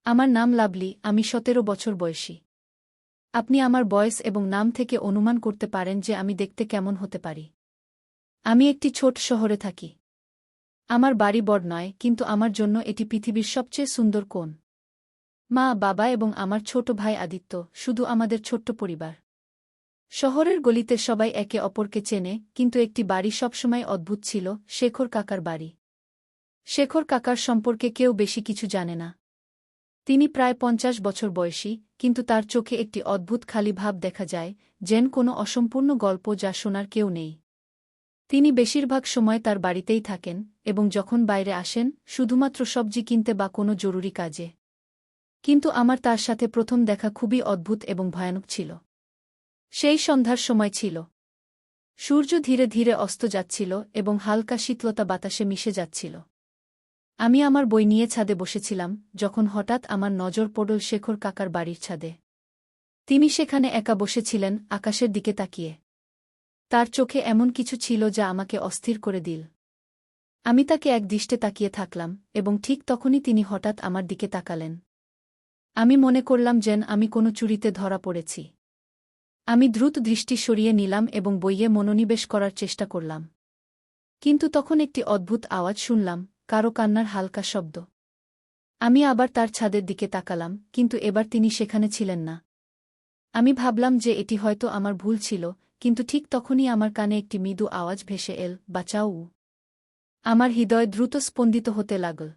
আমার নাম লাভলি, আমি ১৭ বছর বয়সী। আপনি আমার বয়স এবং নাম থেকে অনুমান করতে পারেন যে আমি দেখতে কেমন হতে পারি। আমি একটি ছোট শহরে থাকি। আমার বাড়ি বড় নয়, কিন্তু আমার জন্য এটি পৃথিবীর সবচেয়ে সুন্দর কোণ। মা, বাবা এবং আমার ছোট ভাই আদিত্য, শুধু আমাদের ছোট্ট পরিবার। শহরের গলিতে সবাই একে অপরকে চেনে, কিন্তু একটি বাড়ি সবসময় অদ্ভুত ছিল, শেখর কাকার বাড়ি। শেখর কাকার সম্পর্কে কেউ বেশি কিছু জানে না। তিনি প্রায় ৫০ বছর বয়সী, কিন্তু তার চোখে একটি অদ্ভুত খালি ভাব দেখা যায়, যেন কোনো অসম্পূর্ণ গল্প যা শোনার কেউ নেই। তিনি বেশিরভাগ সময় তার বাড়িতেই থাকেন, এবং যখন বাইরে আসেন, শুধুমাত্র সবজি কিনতে বা কোনো জরুরি কাজে। কিন্তু আমার তার সাথে প্রথম দেখা খুবই অদ্ভুত এবং ভয়ানক ছিল। সেই সন্ধ্যার সময় ছিল। সূর্য ধীরে ধীরে অস্ত যাচ্ছিল এবং হালকা শীতলতা বাতাসে মিশে যাচ্ছিল। আমি আমার বই নিয়ে ছাদে বসেছিলাম, যখন হঠাৎ আমার নজর পড়ল শেখর কাকার বাড়ির ছাদে। তিনি সেখানে একা বসেছিলেন, আকাশের দিকে তাকিয়ে। তার চোখে এমন কিছু ছিল যা আমাকে অস্থির করে দিল। আমি তাকে একদৃষ্টে তাকিয়ে থাকলাম, এবং ঠিক তখনই তিনি হঠাৎ আমার দিকে তাকালেন। আমি মনে করলাম যেন আমি কোনো চুরিতে ধরা পড়েছি। আমি দ্রুত দৃষ্টি সরিয়ে নিলাম এবং বইয়ে মনোনিবেশ করার চেষ্টা করলাম। কিন্তু তখন একটি অদ্ভুত আওয়াজ শুনলাম, কারো কান্নার হালকা শব্দ। আমি আবার তার ছাদের দিকে তাকালাম, কিন্তু এবার তিনি সেখানে ছিলেন না। আমি ভাবলাম যে এটি হয়তো আমার ভুল ছিল, কিন্তু ঠিক তখনই আমার কানে একটি মৃদু আওয়াজ ভেসে এল, বাঁচাও। আমার হৃদয় দ্রুত স্পন্দিত হতে লাগল।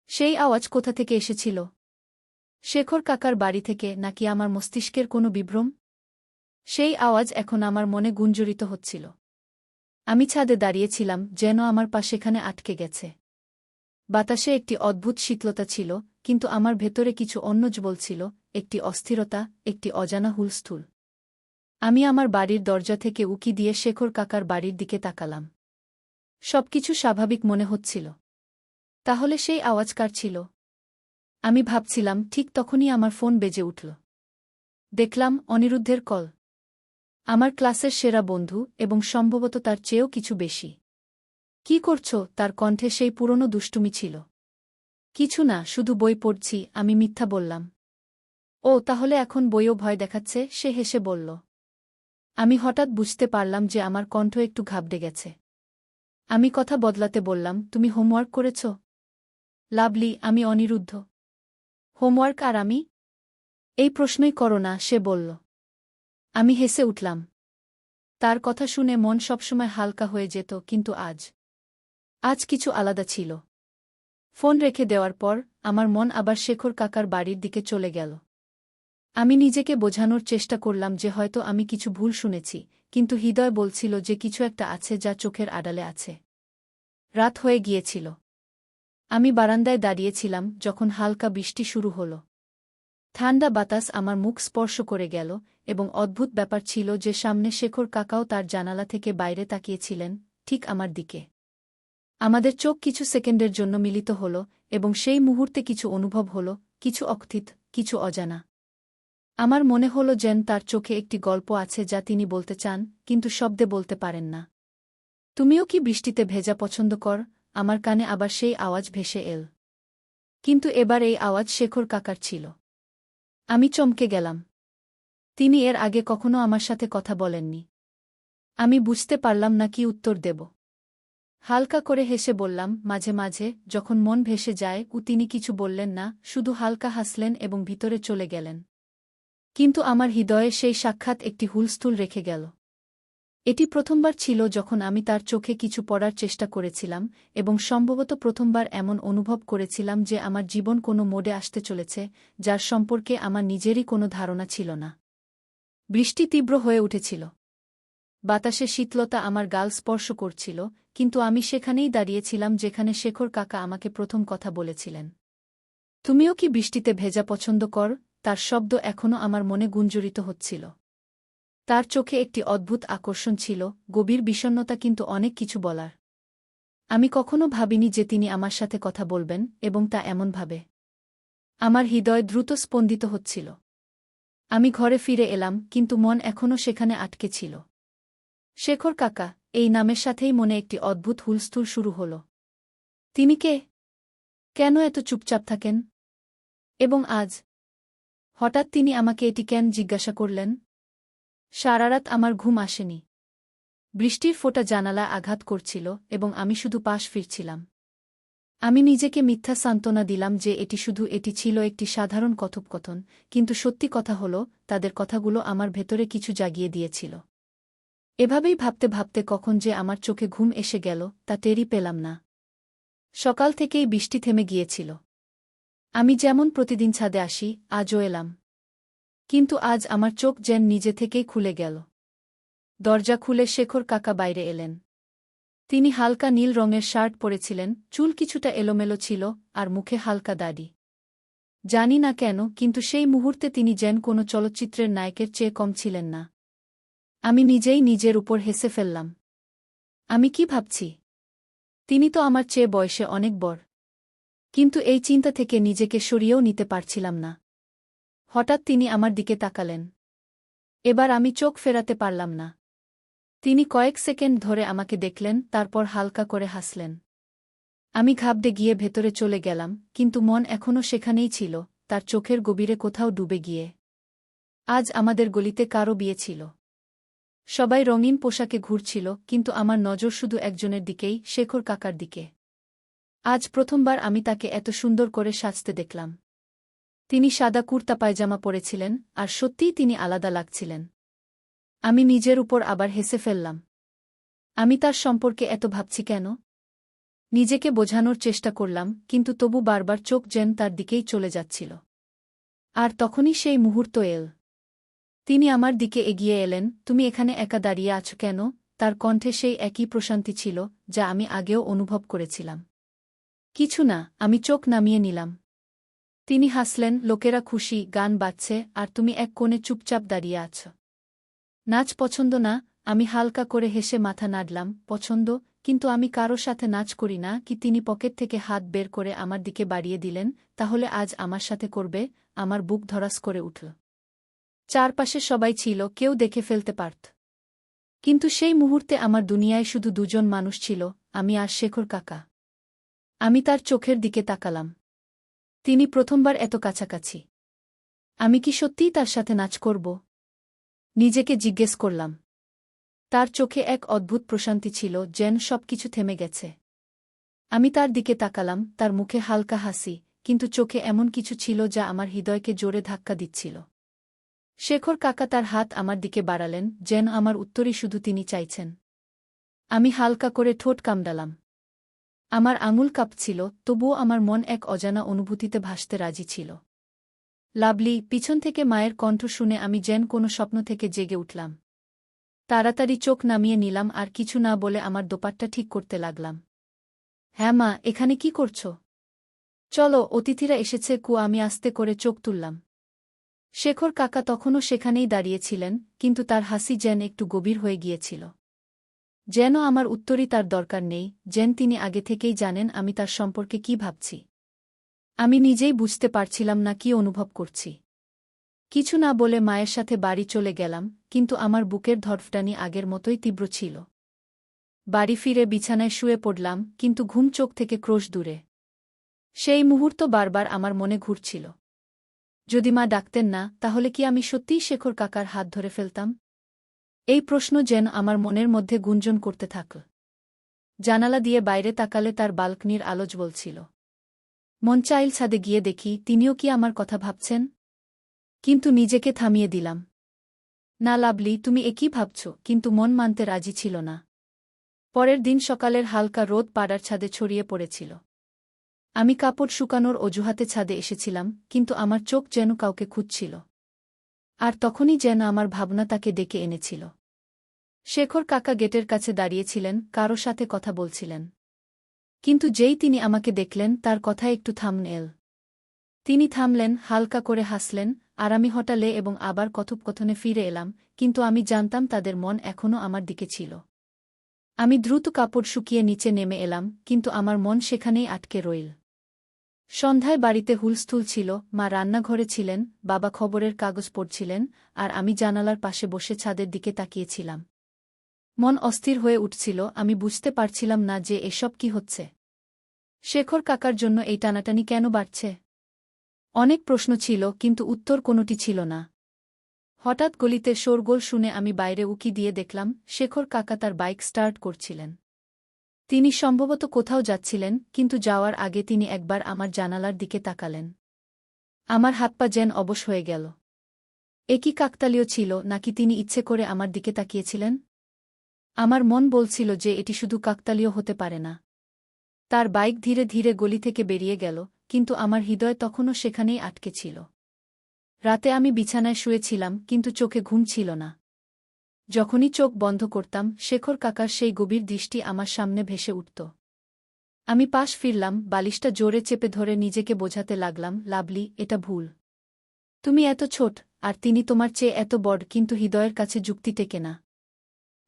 সেই আওয়াজ কোথা থেকে এসেছিল? শেখর কাকার বাড়ি থেকে, নাকি আমার মস্তিষ্কের কোনো বিভ্রম? সেই আওয়াজ এখন আমার মনে গুঞ্জরিত হচ্ছিল। আমি ছাদে দাঁড়িয়েছিলাম, যেন আমার পা সেখানে আটকে গেছে। বাতাসে একটি অদ্ভুত শীতলতা ছিল, কিন্তু আমার ভেতরে কিছু অন্য বলছিল, একটি অস্থিরতা, একটি অজানা হুলস্থুল। আমি আমার বাড়ির দরজা থেকে উকি দিয়ে শেখর কাকার বাড়ির দিকে তাকালাম। সবকিছু স্বাভাবিক মনে হচ্ছিল। তাহলে সেই আওয়াজ কার ছিল? আমি ভাবছিলাম, ঠিক তখনই আমার ফোন বেজে উঠল। দেখলাম, অনিরুদ্ধের কল। আমার ক্লাসের সেরা বন্ধু, এবং সম্ভবত তার চেয়েও কিছু বেশি। কি করছো? তার কণ্ঠে সেই পুরনো দুষ্টুমি ছিল। কিছু না, শুধু বই পড়ছি, আমি মিথ্যা বললাম। ও, তাহলে এখন বইও ভয় দেখাচ্ছে, সে হেসে বলল। আমি হঠাৎ বুঝতে পারলাম যে আমার কণ্ঠ একটু ঘাবড়ে গেছে। আমি কথা বদলাতে বললাম, তুমি হোমওয়ার্ক করেছ? লাভলি, আমি অনিরুদ্ধ। হোমওয়ার্ক আর আমি? এই প্রশ্নই করো না, সে বলল। আমি হেসে উঠলাম। তার কথা শুনে মন সবসময় হালকা হয়ে যেত, কিন্তু আজ কিছু আলাদা ছিল। ফোন রেখে দেওয়ার পর আমার মন আবার শেখর কাকার বাড়ির দিকে চলে গেল। আমি নিজেকে বোঝানোর চেষ্টা করলাম যে হয়তো আমি কিছু ভুল শুনেছি, কিন্তু হৃদয় বলছিল যে কিছু একটা আছে যা চোখের আড়ালে আছে। রাত হয়ে গিয়েছিল। আমি বারান্দায় দাঁড়িয়েছিলাম যখন হালকা বৃষ্টি শুরু হল। ঠান্ডা বাতাস আমার মুখ স্পর্শ করে গেল, এবং অদ্ভুত ব্যাপার ছিল যে সামনে শেখর কাকাও তার জানালা থেকে বাইরে তাকিয়েছিলেন, ঠিক আমার দিকে। আমাদের চোখ কিছু সেকেন্ডের জন্য মিলিত হল, এবং সেই মুহূর্তে কিছু অনুভব হল, কিছু অকথিত, কিছু অজানা। আমার মনে হল যেন তার চোখে একটি গল্প আছে যা তিনি বলতে চান, কিন্তু শব্দে বলতে পারেন না। তুমিও কি বৃষ্টিতে ভেজা পছন্দ কর? আমার কানে আবার সেই আওয়াজ ভেসে এল। কিন্তু এবার এই আওয়াজ শেখর কাকার ছিল। আমি চমকে গেলাম। তিনি এর আগে কখনো আমার সাথে কথা বলেননি। আমি বুঝতে পারলাম না কি উত্তর দেব। হালকা করে হেসে বললাম, মাঝে মাঝে, যখন মন ভেসে যায়। তিনি কিছু বললেন না, শুধু হালকা হাসলেন এবং ভিতরে চলে গেলেন। কিন্তু আমার হৃদয়ে সেই সাক্ষাৎ একটি হুলস্থুল রেখে গেল। এটি প্রথমবার ছিল যখন আমি তার চোখে কিছু পড়ার চেষ্টা করেছিলাম, এবং সম্ভবত প্রথমবার এমন অনুভব করেছিলাম যে আমার জীবন কোনো মোড়ে আসতে চলেছে, যার সম্পর্কে আমার নিজেরই কোনো ধারণা ছিল না। বৃষ্টি তীব্র হয়ে উঠেছিল। বাতাসে শীতলতা আমার গাল স্পর্শ করছিল, কিন্তু আমি সেখানেই দাঁড়িয়েছিলাম যেখানে শেখর কাকা আমাকে প্রথম কথা বলেছিলেন। তুমিও কি বৃষ্টিতে ভেজা পছন্দ কর? তার শব্দ এখনও আমার মনে গুঞ্জরিত হচ্ছিল। তার চোখে একটি অদ্ভুত আকর্ষণ ছিল, গভীর বিষণ্ণতা, কিন্তু অনেক কিছু বলার। আমি কখনো ভাবিনি যে তিনি আমার সাথে কথা বলবেন, এবং তা এমনভাবে। আমার হৃদয় দ্রুত স্পন্দিত হচ্ছিল। আমি ঘরে ফিরে এলাম, কিন্তু মন এখনও সেখানে আটকে ছিল। শেখর কাকা, এই নামের সাথেই মনে একটি অদ্ভুত হুলস্থুল শুরু হল। তিনি কে? কেন এত চুপচাপ থাকেন? এবং আজ হঠাৎ তিনি আমাকে এটি কেন জিজ্ঞাসা করলেন? সারারাত আমার ঘুম আসেনি। বৃষ্টির ফোঁটা জানালা আঘাত করছিল এবং আমি শুধু পাশ ফিরছিলাম। আমি নিজেকে মিথ্যা সান্ত্বনা দিলাম যে এটি ছিল একটি সাধারণ কথোপকথন, কিন্তু সত্যি কথা হল তাদের কথাগুলো আমার ভেতরে কিছু জাগিয়ে দিয়েছিল। এভাবেই ভাবতে ভাবতে কখন যে আমার চোখে ঘুম এসে গেল তা টেরই পেলাম না। সকাল থেকেই বৃষ্টি থেমে গিয়েছিল। আমি যেমন প্রতিদিন ছাদে আসি, আজও এলাম। কিন্তু আজ আমার চোখ যেন নিজে থেকেই খুলে গেল। দরজা খুলে শেখর কাকা বাইরে এলেন। তিনি হালকা নীল রঙের শার্ট পরেছিলেন, চুল কিছুটা এলোমেলো ছিল, আর মুখে হালকা দাড়ি। জানি না কেন, কিন্তু সেই মুহূর্তে তিনি যেন কোনো চলচ্চিত্রের নায়কের চেয়ে কম ছিলেন না। আমি নিজেই নিজের উপর হেসে ফেললাম। আমি কি ভাবছি? তিনি তো আমার চেয়ে বয়সে অনেক বড়। কিন্তু এই চিন্তা থেকে নিজেকে সরিয়েও নিতে পারছিলাম না। হঠাৎ তিনি আমার দিকে তাকালেন। এবার আমি চোখ ফেরাতে পারলাম না। তিনি কয়েক সেকেন্ড ধরে আমাকে দেখলেন, তারপর হালকা করে হাসলেন। আমি ঘাবড়ে গিয়ে ভেতরে চলে গেলাম, কিন্তু মন এখনও সেখানেই ছিল, তার চোখের গভীরে কোথাও ডুবে গিয়ে। আজ আমাদের গলিতে কারও বিয়ে ছিল। সবাই রঙিন পোশাকে ঘুরছিল, কিন্তু আমার নজর শুধু একজনের দিকেই, শেখর কাকার দিকে। আজ প্রথমবার আমি তাকে এত সুন্দর করে সাজতে দেখলাম। তিনি সাদা কুর্তা পায়জামা পরেছিলেন, আর সত্যিই তিনি আলাদা লাগছিলেন। আমি নিজের উপর আবার হেসে ফেললাম। আমি তার সম্পর্কে এত ভাবছি কেন? নিজেকে বোঝানোর চেষ্টা করলাম, কিন্তু তবু বারবার চোখ যেন তার দিকেই চলে যাচ্ছিল। আর তখনই সেই মুহূর্ত এল। তিনি আমার দিকে এগিয়ে এলেন। তুমি এখানে একা দাঁড়িয়ে আছো কেন? তার কণ্ঠে সেই একই প্রশান্তি ছিল যা আমি আগেও অনুভব করেছিলাম। কিছু না, আমি চোখ নামিয়ে নিলাম। তিনি হাসলেন, লোকেরা খুশি, গান বাজছে, আর তুমি এক কোণে চুপচাপ দাঁড়িয়ে আছ। নাচ পছন্দ না? আমি হালকা করে হেসে মাথা নাড়লাম। পছন্দ, কিন্তু আমি কারো সাথে নাচ করি না। কি? তিনি পকেট থেকে হাত বের করে আমার দিকে বাড়িয়ে দিলেন। তাহলে আজ আমার সাথে করবে? আমার বুক ধড়াস করে উঠল। চারপাশে সবাই ছিল, কেউ দেখে ফেলতে পারত। কিন্তু সেই মুহূর্তে আমার দুনিয়ায় শুধু দুজন মানুষ ছিল, আমি আর শেখর কাকা। আমি তার চোখের দিকে তাকালাম। তিনি প্রথমবার এত কাছাকাছি। আমি কি সত্যিই তার সাথে নাচ করব? নিজেকে জিজ্ঞেস করলাম। তার চোখে এক অদ্ভুত প্রশান্তি ছিল, যেন সবকিছু থেমে গেছে। আমি তার দিকে তাকালাম, তার মুখে হালকা হাসি, কিন্তু চোখে এমন কিছু ছিল যা আমার হৃদয়কে জোরে ধাক্কা দিচ্ছিল। শেখর কাকা তার হাত আমার দিকে বাড়ালেন, যেন আমার উত্তরই শুধু তিনি চাইছেন। আমি হালকা করে ঠোঁট কামড়ালাম। আমার আঙুল কাঁপছিল, তবুও আমার মন এক অজানা অনুভূতিতে ভাসতে রাজি ছিল। লাভলি, পিছন থেকে মায়ের কণ্ঠ শুনে আমি যেন কোনো স্বপ্ন থেকে জেগে উঠলাম। তাড়াতাড়ি চোখ নামিয়ে নিলাম আর কিছু না বলে আমার দোপাট্টা ঠিক করতে লাগলাম। হ্যাঁ মা, এখানে কি করছ? চলো, অতিথিরা এসেছে। আমি আস্তে করে চোখ তুললাম। শেখর কাকা তখনও সেখানেই দাঁড়িয়েছিলেন, কিন্তু তার হাসি যেন একটু গভীর হয়ে গিয়েছিল। যেন আমার উত্তরই তার দরকার নেই, যেন তিনি আগে থেকেই জানেন আমি তার সম্পর্কে কি ভাবছি। আমি নিজেই বুঝতে পারছিলাম না কি অনুভব করছি। কিছু না বলে মায়ের সাথে বাড়ি চলে গেলাম, কিন্তু আমার বুকের ধড়ফটানি আগের মতোই তীব্র ছিল। বাড়ি ফিরে বিছানায় শুয়ে পড়লাম, কিন্তু ঘুম চোখ থেকে ক্রোশ দূরে। সেই মুহূর্ত বারবার আমার মনে ঘুরছিল। যদি মা ডাকতেন না, তাহলে কি আমি সত্যিই শেখর কাকার হাত ধরে ফেলতাম? এই প্রশ্ন যেন আমার মনের মধ্যে গুঞ্জন করতে থাকল। জানালা দিয়ে বাইরে তাকালে তার বালকনির আলো জ্বলছিল। মন চাইল ছাদে গিয়ে দেখি তিনিও কি আমার কথা ভাবছেন, কিন্তু নিজেকে থামিয়ে দিলাম। না লাভলি, তুমি একই ভাবছ, কিন্তু মন মানতে রাজি ছিল না। পরের দিন সকালের হালকা রোদ পাড়ার ছাদে ছড়িয়ে পড়েছিল। আমি কাপড় শুকানোর অজুহাতে ছাদে এসেছিলাম, কিন্তু আমার চোখ যেন কাউকে খুঁজছিল। আর তখনই যেন আমার ভাবনা তাকে ডেকে এনেছিল। শেখর কাকা গেটের কাছে দাঁড়িয়েছিলেন, কারো সাথে কথা বলছিলেন। কিন্তু যেই তিনি আমাকে দেখলেন, তার কথা একটু থামল। তিনি থামলেন, হালকা করে হাসলেন, আর আমি হঠালে এবং আবার কথোপকথনে ফিরে এলাম, কিন্তু আমি জানতাম তাদের মন এখনও আমার দিকে ছিল। আমি দ্রুত কাপড় শুকিয়ে নিচে নেমে এলাম, কিন্তু আমার মন সেখানেই আটকে রইল। সন্ধ্যায় বাড়িতে হুলস্থুল ছিল। মা রান্নাঘরে ছিলেন, বাবা খবরের কাগজ পড়ছিলেন, আর আমি জানালার পাশে বসে ছাদের দিকে তাকিয়েছিলাম। মন অস্থির হয়ে উঠছিল। আমি বুঝতে পারছিলাম না যে এসব কি হচ্ছে। শেখর কাকার জন্য এই টানাটানি কেন বাড়ছে? অনেক প্রশ্ন ছিল কিন্তু উত্তর কোনোটি ছিল না। হঠাৎ গলিতে শোরগোল শুনে আমি বাইরে উকি দিয়ে দেখলাম শেখর কাকা তার বাইক স্টার্ট করছিলেন। তিনি সম্ভবত কোথাও যাচ্ছিলেন, কিন্তু যাওয়ার আগে তিনি একবার আমার জানালার দিকে তাকালেন। আমার হাত পা যেন অবশ হয়ে গেল। এ কি কাকতালীয় ছিল, নাকি তিনি ইচ্ছে করে আমার দিকে তাকিয়েছিলেন? আমার মন বলছিল যে এটি শুধু কাকতালীয় হতে পারে না। তার বাইক ধীরে ধীরে গলি থেকে বেরিয়ে গেল, কিন্তু আমার হৃদয় তখনও সেখানেই আটকে ছিল। রাতে আমি বিছানায় শুয়েছিলাম, কিন্তু চোখে ঘুম ছিল না। যখনই চোখ বন্ধ করতাম, শেখর কাকার সেই গভীর দৃষ্টি আমার সামনে ভেসে উঠত। আমি পাশ ফিরলাম, বালিশটা জোরে চেপে ধরে নিজেকে বোঝাতে লাগলাম, লাভলি, এটা ভুল। তুমি এত ছোট, আর তিনি তোমার চেয়ে এত বড়, কিন্তু হৃদয়ের কাছে যুক্তি টেকে না।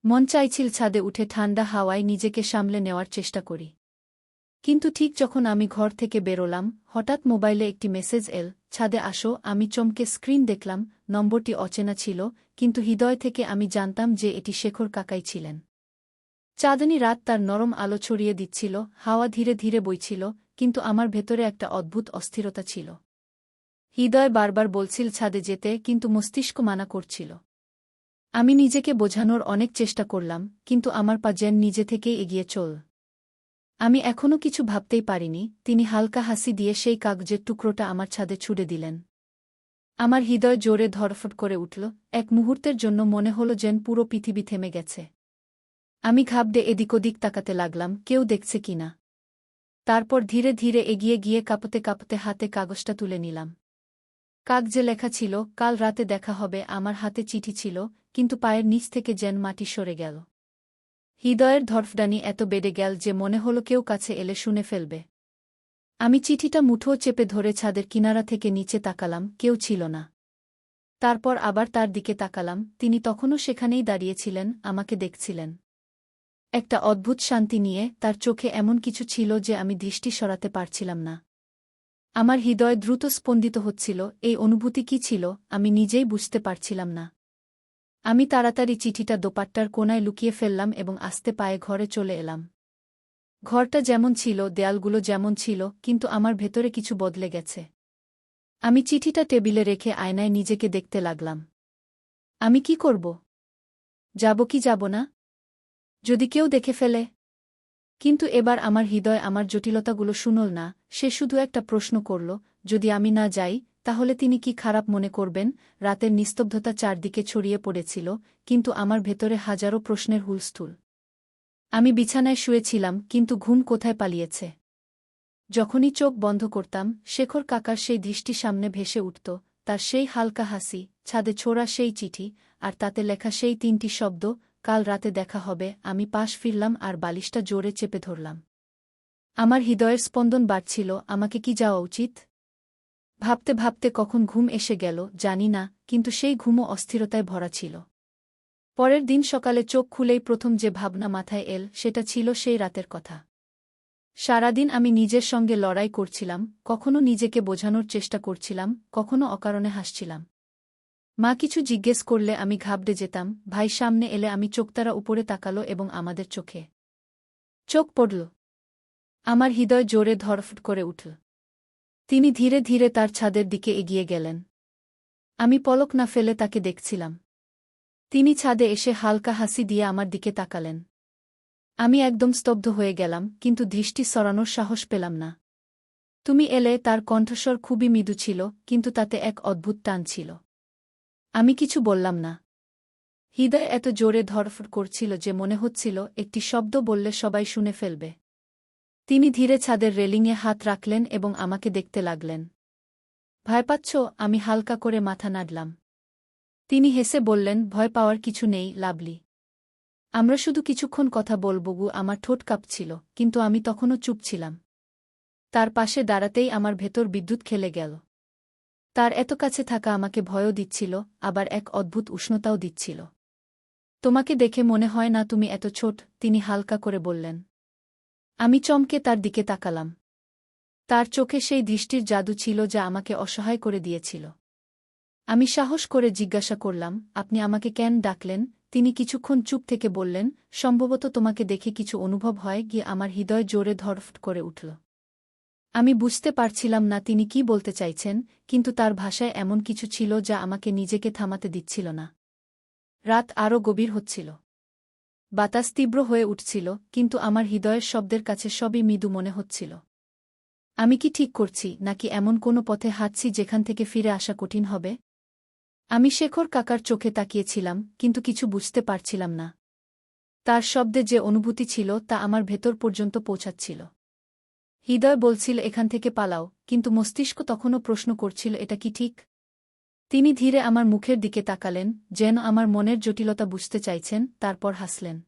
মন চাইছিল ছাদে উঠে ঠান্ডা হাওয়ায় নিজেকে সামলে নেওয়ার চেষ্টা করি। কিন্তু ঠিক যখন আমি ঘর থেকে বেরোলাম, হঠাৎ মোবাইলে একটি মেসেজ এল, ছাদে আসো। আমি চমকে স্ক্রিন দেখলাম, নম্বরটি অচেনা ছিল, কিন্তু হৃদয় থেকে আমি জানতাম যে এটি শেখর কাকাই ছিলেন। চাঁদনী রাত তার নরম আলো ছড়িয়ে দিচ্ছিল, হাওয়া ধীরে ধীরে বইছিল, কিন্তু আমার ভেতরে একটা অদ্ভুত অস্থিরতা ছিল। হৃদয় বারবার বলছিল ছাদে যেতে, কিন্তু মস্তিষ্ক মানা করছিল। আমি নিজেকে বোঝানোর অনেক চেষ্টা করলাম, কিন্তু আমার পা যেন নিজে থেকেই এগিয়ে চল। আমি এখনও কিছু ভাবতেই পারিনি, তিনি হালকা হাসি দিয়ে সেই কাগজের টুকরোটা আমার ছাদে ছুড়ে দিলেন। আমার হৃদয় জোরে ধড়ফড় করে উঠল। এক মুহূর্তের জন্য মনে হল যেন পুরো পৃথিবী থেমে গেছে। আমি ঘাবড়ে এদিক ওদিক তাকাতে লাগলাম, কেউ দেখছে কিনা। তারপর ধীরে ধীরে এগিয়ে গিয়ে কাঁপতে কাঁপতে হাতে কাগজটা তুলে নিলাম। কাগজে লেখা ছিল, কাল রাতে দেখা হবে। আমার হাতে চিঠি ছিল, কিন্তু পায়ের নিচ থেকে যেন মাটি সরে গেল। হৃদয়ের ধড়ফড়ানি এত বেড়ে গেল যে মনে হলো কেউ কাছে এলে শুনে ফেলবে। আমি চিঠিটা মুঠো চেপে ধরে ছাদের কিনারা থেকে নিচে তাকালাম, কেউ ছিল না। তারপর আবার তার দিকে তাকালাম, তিনি তখনও সেখানেই দাঁড়িয়েছিলেন, আমাকে দেখছিলেন। একটা অদ্ভুত শান্তি নিয়ে তার চোখে এমন কিছু ছিল যে আমি দৃষ্টি সরাতে পারছিলাম না। আমার হৃদয় দ্রুত স্পন্দিত হচ্ছিল, এই অনুভূতি কি ছিল আমি নিজেই বুঝতে পারছিলাম না। আমি তাড়াতাড়ি চিঠিটা দোপাট্টার কোণায় লুকিয়ে ফেললাম এবং আস্তে পায়ে ঘরে চলে এলাম। ঘরটা যেমন ছিল, দেয়ালগুলো যেমন ছিল, কিন্তু আমার ভেতরে কিছু বদলে গেছে। আমি চিঠিটা টেবিলে রেখে আয়নায় নিজেকে দেখতে লাগলাম। আমি কি করব? যাব কি যাব না? যদি কেউ দেখে ফেলে? কিন্তু এবার আমার হৃদয় আমার জটিলতাগুলো শুনল না, সে শুধু একটা প্রশ্ন করল, যদি আমি না যাই, তাহলে তিনি কি খারাপ মনে করবেন? রাতের নিস্তব্ধতা চারদিকে ছড়িয়ে পড়েছিল, কিন্তু আমার ভেতরে হাজারো প্রশ্নের হুলস্থুল। আমি বিছানায় শুয়েছিলাম, কিন্তু ঘুম কোথায় পালিয়েছে। যখনই চোখ বন্ধ করতাম, শেখর কাকার সেই দৃষ্টি সামনে ভেসে উঠত, তার সেই হালকা হাসি, ছাদে ছোড়া সেই চিঠি, আর তাতে লেখা সেই তিনটি শব্দ, কাল রাতে দেখা হবে। আমি পাশ ফিরলাম আর বালিশটা জোরে চেপে ধরলাম। আমার হৃদয়ের স্পন্দন বাড়ছিল, আমাকে কি যাওয়া উচিত? ভাবতে ভাবতে কখন ঘুম এসে গেল জানি না, কিন্তু সেই ঘুমও অস্থিরতায় ভরা ছিল। পরের দিন সকালে চোখ খুলেই প্রথম যে ভাবনা মাথায় এল, সেটা ছিল সেই রাতের কথা। সারাদিন আমি নিজের সঙ্গে লড়াই করছিলাম, কখনো নিজেকে বোঝানোর চেষ্টা করছিলাম, কখনো অকারণে হাসছিলাম। মা কিছু জিজ্ঞেস করলে আমি ঘাবড়ে যেতাম, ভাই সামনে এলে আমি চোখতারা উপরে তাকালো এবং আমাদের চোখে চোখ পড়ল। আমার হৃদয় জোরে ধড়ফড় করে উঠল। তিনি ধীরে ধীরে তার ছাদের দিকে এগিয়ে গেলেন। আমি পলক না ফেলে তাকে দেখছিলাম। তিনি ছাদে এসে হালকা হাসি দিয়ে আমার দিকে তাকালেন। আমি একদম স্তব্ধ হয়ে গেলাম, কিন্তু দৃষ্টি সরানোর সাহস পেলাম না। তুমি এলে, তার কণ্ঠস্বর খুবই মৃদু ছিল, কিন্তু তাতে এক অদ্ভুত টান ছিল। আমি কিছু বললাম না। হৃদয় এত জোরে ধড়ফড় করছিল যে মনে হচ্ছিল একটি শব্দ বললে সবাই শুনে ফেলবে। তিনি ধীরে ছাদের রেলিংয়ে হাত রাখলেন এবং আমাকে দেখতে লাগলেন। ভয় পাচ্ছ? আমি হালকা করে মাথা নাড়লাম। তিনি হেসে বললেন, ভয় পাওয়ার কিছু নেই, লাভলি। আমরা শুধু কিছুক্ষণ কথা বলব। আমার ঠোঁট কাঁপছিল, কিন্তু আমি তখনও চুপ ছিলাম। তার পাশে দাঁড়াতেই আমার ভেতর বিদ্যুৎ খেলে গেল। তার এত কাছে থাকা আমাকে ভয়ও দিচ্ছিল, আবার এক অদ্ভুত উষ্ণতাও দিচ্ছিল। তোমাকে দেখে মনে হয় না তুমি এত ছোট, তিনি হালকা করে বললেন। আমি চমকে তার দিকে তাকালাম। তার চোখে সেই দৃষ্টির জাদু ছিল যা আমাকে অসহায় করে দিয়েছিল। আমি সাহস করে জিজ্ঞাসা করলাম, আপনি আমাকে কেন ডাকলেন? তিনি কিছুক্ষণ চুপ থেকে বললেন, সম্ভবত তোমাকে দেখে কিছু অনুভব হয়। গিয়ে আমার হৃদয় জোরে ধড়ফড় করে উঠল। আমি বুঝতে পারছিলাম না তিনি কি বলতে চাইছেন, কিন্তু তার ভাষায় এমন কিছু ছিল যা আমাকে নিজেকে থামাতে দিচ্ছিল না। রাত আরও গভীর হচ্ছিল। বাতাস তীব্র হয়ে উঠছিল, কিন্তু আমার হৃদয়ের শব্দের কাছে সবই মৃদু মনে হচ্ছিল। আমি কি ঠিক করছি, নাকি এমন কোনো পথে হাঁটছি যেখান থেকে ফিরে আসা কঠিন হবে? আমি শেখর কাকার চোখে তাকিয়েছিলাম, কিন্তু কিছু বুঝতে পারছিলাম না। তার শব্দে যে অনুভূতি ছিল তা আমার ভেতর পর্যন্ত পৌঁছাচ্ছিল। হৃদয় বলছিল এখান থেকে পালাও, কিন্তু মস্তিষ্ক তখনও প্রশ্ন করছিল এটা কি ঠিক? তিনি ধীরে আমার মুখের দিকে তাকালেন, যেন আমার মনের জটিলতা বুঝতে চাইছেন, তারপর হাসলেন।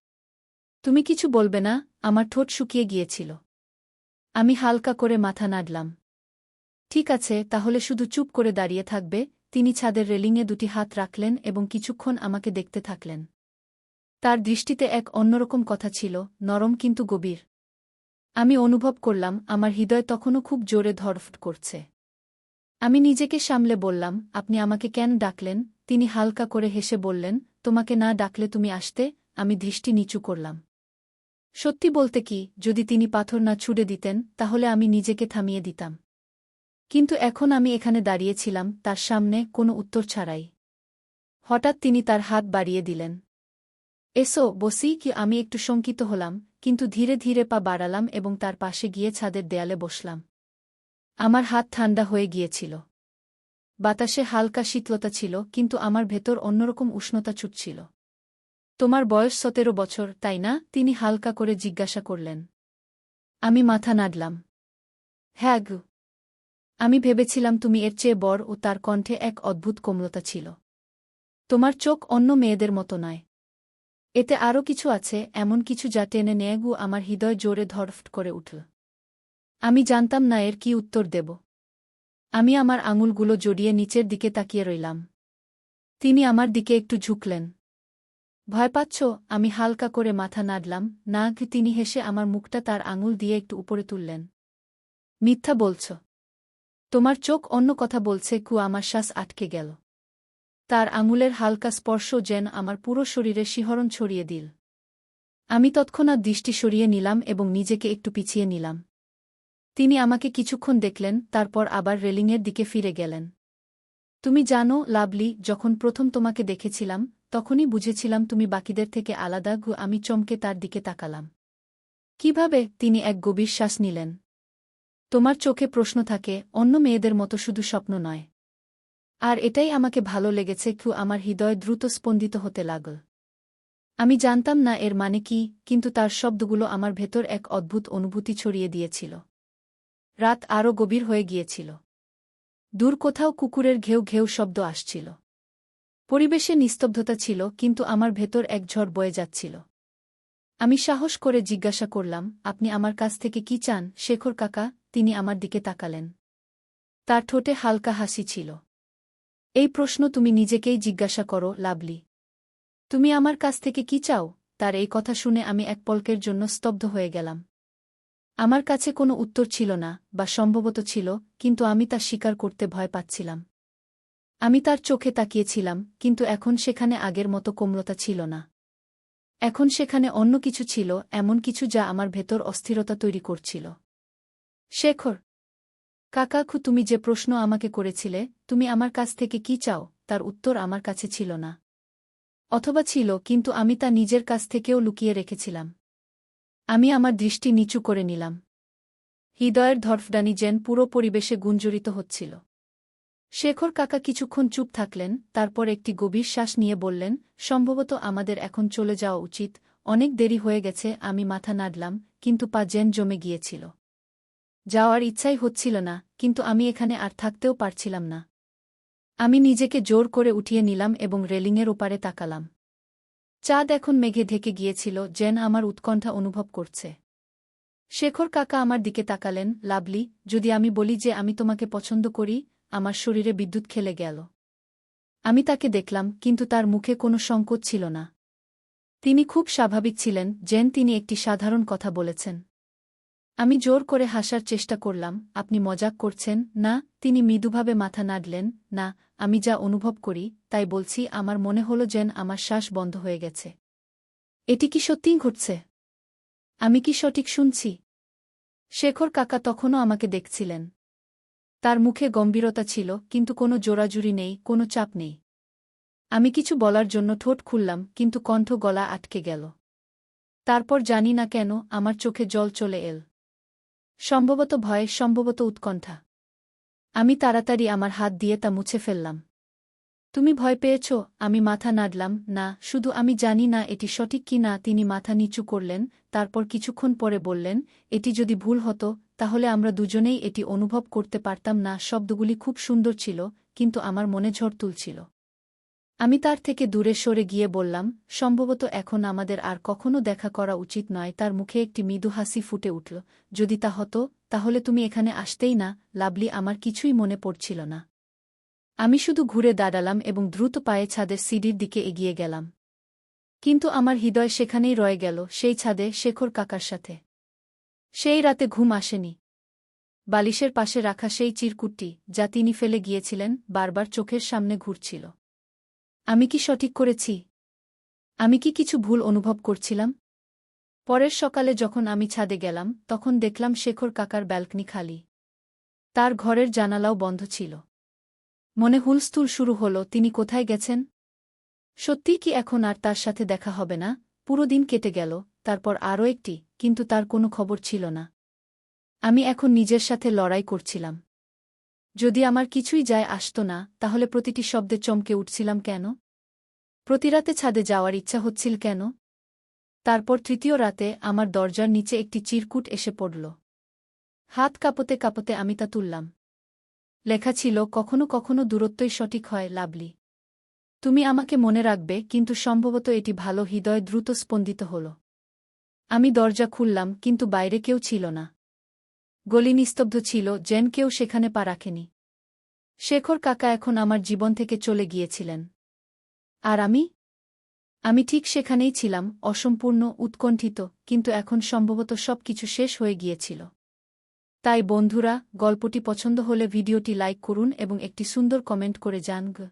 তুমি কিছু বলবে না? আমার ঠোঁট শুকিয়ে গিয়েছিল। আমি হালকা করে মাথা নাড়লাম। ঠিক আছে, তাহলে শুধু চুপ করে দাঁড়িয়ে থাকবে। তিনি ছাদের রেলিংয়ে দুটি হাত রাখলেন এবং কিছুক্ষণ আমাকে দেখতে থাকলেন। তার দৃষ্টিতে এক অন্যরকম কথা ছিল, নরম কিন্তু গভীর। আমি অনুভব করলাম আমার হৃদয় তখনও খুব জোরে ধড়ফড় করছে। আমি নিজেকে সামলে বললাম, আপনি আমাকে কেন ডাকলেন? তিনি হালকা করে হেসে বললেন, তোমাকে না ডাকলে তুমি আসতে। আমি দৃষ্টি নিচু করলাম। সত্যি বলতে কি, যদি তিনি পাথর না ছুড়ে দিতেন তাহলে আমি নিজেকে থামিয়ে দিতাম। কিন্তু এখন আমি এখানে দাঁড়িয়েছিলাম তার সামনে, কোনো উত্তর ছাড়াই। হঠাৎ তিনি তার হাত বাড়িয়ে দিলেন। এসো বসি। কি আমি একটু শঙ্কিত হলাম, কিন্তু ধীরে ধীরে পা বাড়ালাম এবং তার পাশে গিয়ে ছাদের দেয়ালে বসলাম। আমার হাত ঠান্ডা হয়ে গিয়েছিল। বাতাসে হালকা শীতলতা ছিল, কিন্তু আমার ভেতর অন্যরকম উষ্ণতা ছুটছিল। তোমার বয়স 17 বছর, তাই না? তিনি হালকা করে জিজ্ঞাসা করলেন। আমি মাথা নাড়লাম। হ্যাঁ গো। আমি ভেবেছিলাম তুমি এর চেয়ে বড়। ও তার কণ্ঠে এক অদ্ভুত কোমলতা ছিল। তোমার চোখ অন্য মেয়েদের মতো নয়। এতে আরও কিছু আছে, এমন কিছু যা টেনে নেয়। আমার হৃদয় জোরে ধড়ফড় করে উঠল। আমি জানতাম না এর কি উত্তর দেব। আমি আমার আঙুলগুলো জড়িয়ে নিচের দিকে তাকিয়ে রইলাম। তিনি আমার দিকে একটু ঝুঁকলেন। ভয় পাচ্ছ? আমি হালকা করে মাথা নাড়লাম। না। তিনি হেসে আমার মুখটা তার আঙুল দিয়ে একটু উপরে তুললেন। মিথ্যা বলছ। তোমার চোখ অন্য কথা বলছে। আমার শ্বাস আটকে গেল। তার আঙুলের হালকা স্পর্শ যেন আমার পুরো শরীরে শিহরণ ছড়িয়ে দিল। আমি তৎক্ষণাৎ দৃষ্টি সরিয়ে নিলাম এবং নিজেকে একটু পিছিয়ে নিলাম। তিনি আমাকে কিছুক্ষণ দেখলেন, তারপর আবার রেলিংয়ের দিকে ফিরে গেলেন। তুমি জানো লাভলি, যখন প্রথম তোমাকে দেখেছিলাম তখনই বুঝেছিলাম তুমি বাকিদের থেকে আলাদা। আমি চমকে তার দিকে তাকালাম। কিভাবে? তিনি এক গভীর শ্বাস নিলেন। তোমার চোখে প্রশ্ন থাকে, অন্য মেয়েদের মতো শুধু স্বপ্ন নয়। আর এটাই আমাকে ভালো লেগেছে। আমার হৃদয় দ্রুত স্পন্দিত হতে লাগল। আমি জানতাম না এর মানে কি, কিন্তু তার শব্দগুলো আমার ভেতর এক অদ্ভুত অনুভূতি ছড়িয়ে দিয়েছিল। রাত আরও গভীর হয়ে গিয়েছিল। দূর কোথাও কুকুরের ঘেউ ঘেউ শব্দ আসছিল। পরিবেশে নিস্তব্ধতা ছিল, কিন্তু আমার ভেতর এক ঝড় বয়ে যাচ্ছিল। আমি সাহস করে জিজ্ঞাসা করলাম, আপনি আমার কাছ থেকে কি চান শেখর কাকা? তিনি আমার দিকে তাকালেন। তার ঠোঁটে হালকা হাসি ছিল। এই প্রশ্ন তুমি নিজেকেই জিজ্ঞাসা করো লাভলি। তুমি আমার কাছ থেকে কি চাও? তার এই কথা শুনে আমি এক পলকের জন্য স্তব্ধ হয়ে গেলাম। আমার কাছে কোনো উত্তর ছিল না, বা সম্ভবত ছিল, কিন্তু আমি তা স্বীকার করতে ভয় পাচ্ছিলাম। আমি তার চোখে তাকিয়েছিলাম, কিন্তু এখন সেখানে আগের মতো কোমলতা ছিল না। এখন সেখানে অন্য কিছু ছিল, এমন কিছু যা আমার ভেতর অস্থিরতা তৈরি করছিল। শেখর কাকা, তুমি যে প্রশ্ন আমাকে করেছিলে, তুমি আমার কাছ থেকে কি চাও, তার উত্তর আমার কাছে ছিল না। অথবা ছিল, কিন্তু আমি তা নিজের কাছ থেকেও লুকিয়ে রেখেছিলাম। আমি আমার দৃষ্টি নিচু করে নিলাম। হৃদয়ের ধড়ফড়ানি যেন পুরো পরিবেশে গুঞ্জরিত হচ্ছিল। শেখর কাকা কিছুক্ষণ চুপ থাকলেন, তারপর একটি গভীর শ্বাস নিয়ে বললেন, সম্ভবত আমাদের এখন চলে যাওয়া উচিত। অনেক দেরি হয়ে গেছে। আমি মাথা নাড়লাম, কিন্তু পা যেন জমে গিয়েছিল। যাওয়ার ইচ্ছাই হচ্ছিল না, কিন্তু আমি এখানে আর থাকতেও পারছিলাম না। আমি নিজেকে জোর করে উঠিয়ে নিলাম এবং রেলিংয়ের ওপারে তাকালাম। চাঁদ এখন মেঘে ঢেকে গিয়েছিল, যেন আমার উৎকণ্ঠা অনুভব করছে। শেখর কাকা আমার দিকে তাকালেন। লাভলি, যদি আমি বলি যে আমি তোমাকে পছন্দ করি? আমার শরীরে বিদ্যুৎ খেলে গেল। আমি তাকে দেখলাম, কিন্তু তার মুখে কোনো সংকোচ ছিল না। তিনি খুব স্বাভাবিক ছিলেন, যেন তিনি একটি সাধারণ কথা বলেছেন। আমি জোর করে হাসার চেষ্টা করলাম। আপনি মজাক করছেন না? তিনি মৃদুভাবে মাথা নাড়লেন। না, আমি যা অনুভব করি তাই বলছি। আমার মনে হলো যেন আমার শ্বাস বন্ধ হয়ে গেছে। এটি কি সত্যিই ঘটছে? আমি কি সঠিক শুনছি? শেখর কাকা তখনও আমাকে দেখছিলেন। তার মুখে গম্ভীরতা ছিল, কিন্তু কোনো জোরাজুরি নেই, কোনো চাপ নেই। আমি কিছু বলার জন্য ঠোঁট খুললাম, কিন্তু কণ্ঠ গলা আটকে গেল। তারপর জানি না কেন আমার চোখে জল চলে এল। সম্ভবত ভয়, সম্ভবত উৎকণ্ঠা। আমি তাড়াতাড়ি আমার হাত দিয়ে তা মুছে ফেললাম। তুমি ভয় পেয়েছ? আমি মাথা নাড়লাম, না, শুধু আমি জানি না এটি সঠিক কি না। তিনি মাথা নিচু করলেন, তারপর কিছুক্ষণ পরে বললেন, এটি যদি ভুল হতো, তাহলে আমরা দুজনেই এটি অনুভব করতে পারতাম না। শব্দগুলি খুব সুন্দর ছিল, কিন্তু আমার মনে ঝড় তুলছিল। আমি তার থেকে দূরে সরে গিয়ে বললাম, সম্ভবত এখন আমাদের আর কখনো দেখা করা উচিত নয়। তার মুখে একটি মৃদু হাসি ফুটে উঠল। যদি তা হতো, তাহলে তুমি এখানে আসতেই না, লাভলি। আমার কিছুই মনে পড়ছিল না। আমি শুধু ঘুরে দাঁড়ালাম এবং দ্রুত পায়ে ছাদের সিঁড়ির দিকে এগিয়ে গেলাম। কিন্তু আমার হৃদয় সেখানেই রয়ে গেল, সেই ছাদে, শেখর কাকার সাথে। সেই রাতে ঘুম আসেনি। বালিশের পাশে রাখা সেই চিরকুটটি, যা তিনি ফেলে গিয়েছিলেন, বারবার চোখের সামনে ঘুরছিল। আমি কি সঠিক করেছি? আমি কি কিছু ভুল অনুভব করছিলাম? পরের সকালে যখন আমি ছাদে গেলাম, তখন দেখলাম শেখর কাকার ব্যালকনি খালি। তার ঘরের জানালাও বন্ধ ছিল। মনে হুলস্থুল শুরু হল, তিনি কোথায় গেছেন? সত্যিই কি এখন আর তার সাথে দেখা হবে না? পুরো দিন কেটে গেল, তারপর আরও একটি, কিন্তু তার কোনো খবর ছিল না। আমি এখন নিজের সাথে লড়াই করছিলাম। যদি আমার কিছুই যায় আসত না, তাহলে প্রতিটি শব্দে চমকে উঠছিলাম কেন? প্রতিরাতে ছাদে যাওয়ার ইচ্ছা হচ্ছিল কেন? তারপর তৃতীয় রাতে আমার দরজার নিচে একটি চিরকুট এসে পড়ল। হাত কাঁপতে কাঁপতে আমি তা তুললাম। লেখা ছিল, কখনো কখনো দূরত্বই সঠিক হয়, লাভলি। তুমি আমাকে মনে রাখবে, কিন্তু সম্ভবত এটি ভালো। হৃদয় দ্রুত স্পন্দিত হল। আমি দরজা খুললাম, কিন্তু বাইরে কেউ ছিল না। গলি নিস্তব্ধ ছিল, যেন কেউ সেখানে পা রাখেনি। শেখর কাকা এখন আমার জীবন থেকে চলে গিয়েছিলেন। আর আমি ঠিক সেখানেই ছিলাম, অসম্পূর্ণ, উৎকণ্ঠিত, কিন্তু এখন সম্ভবত সবকিছু শেষ হয়ে গিয়েছিল। তাই বন্ধুরা, গল্পটি পছন্দ হলে ভিডিওটি লাইক করুন এবং একটি সুন্দর কমেন্ট করে জানান।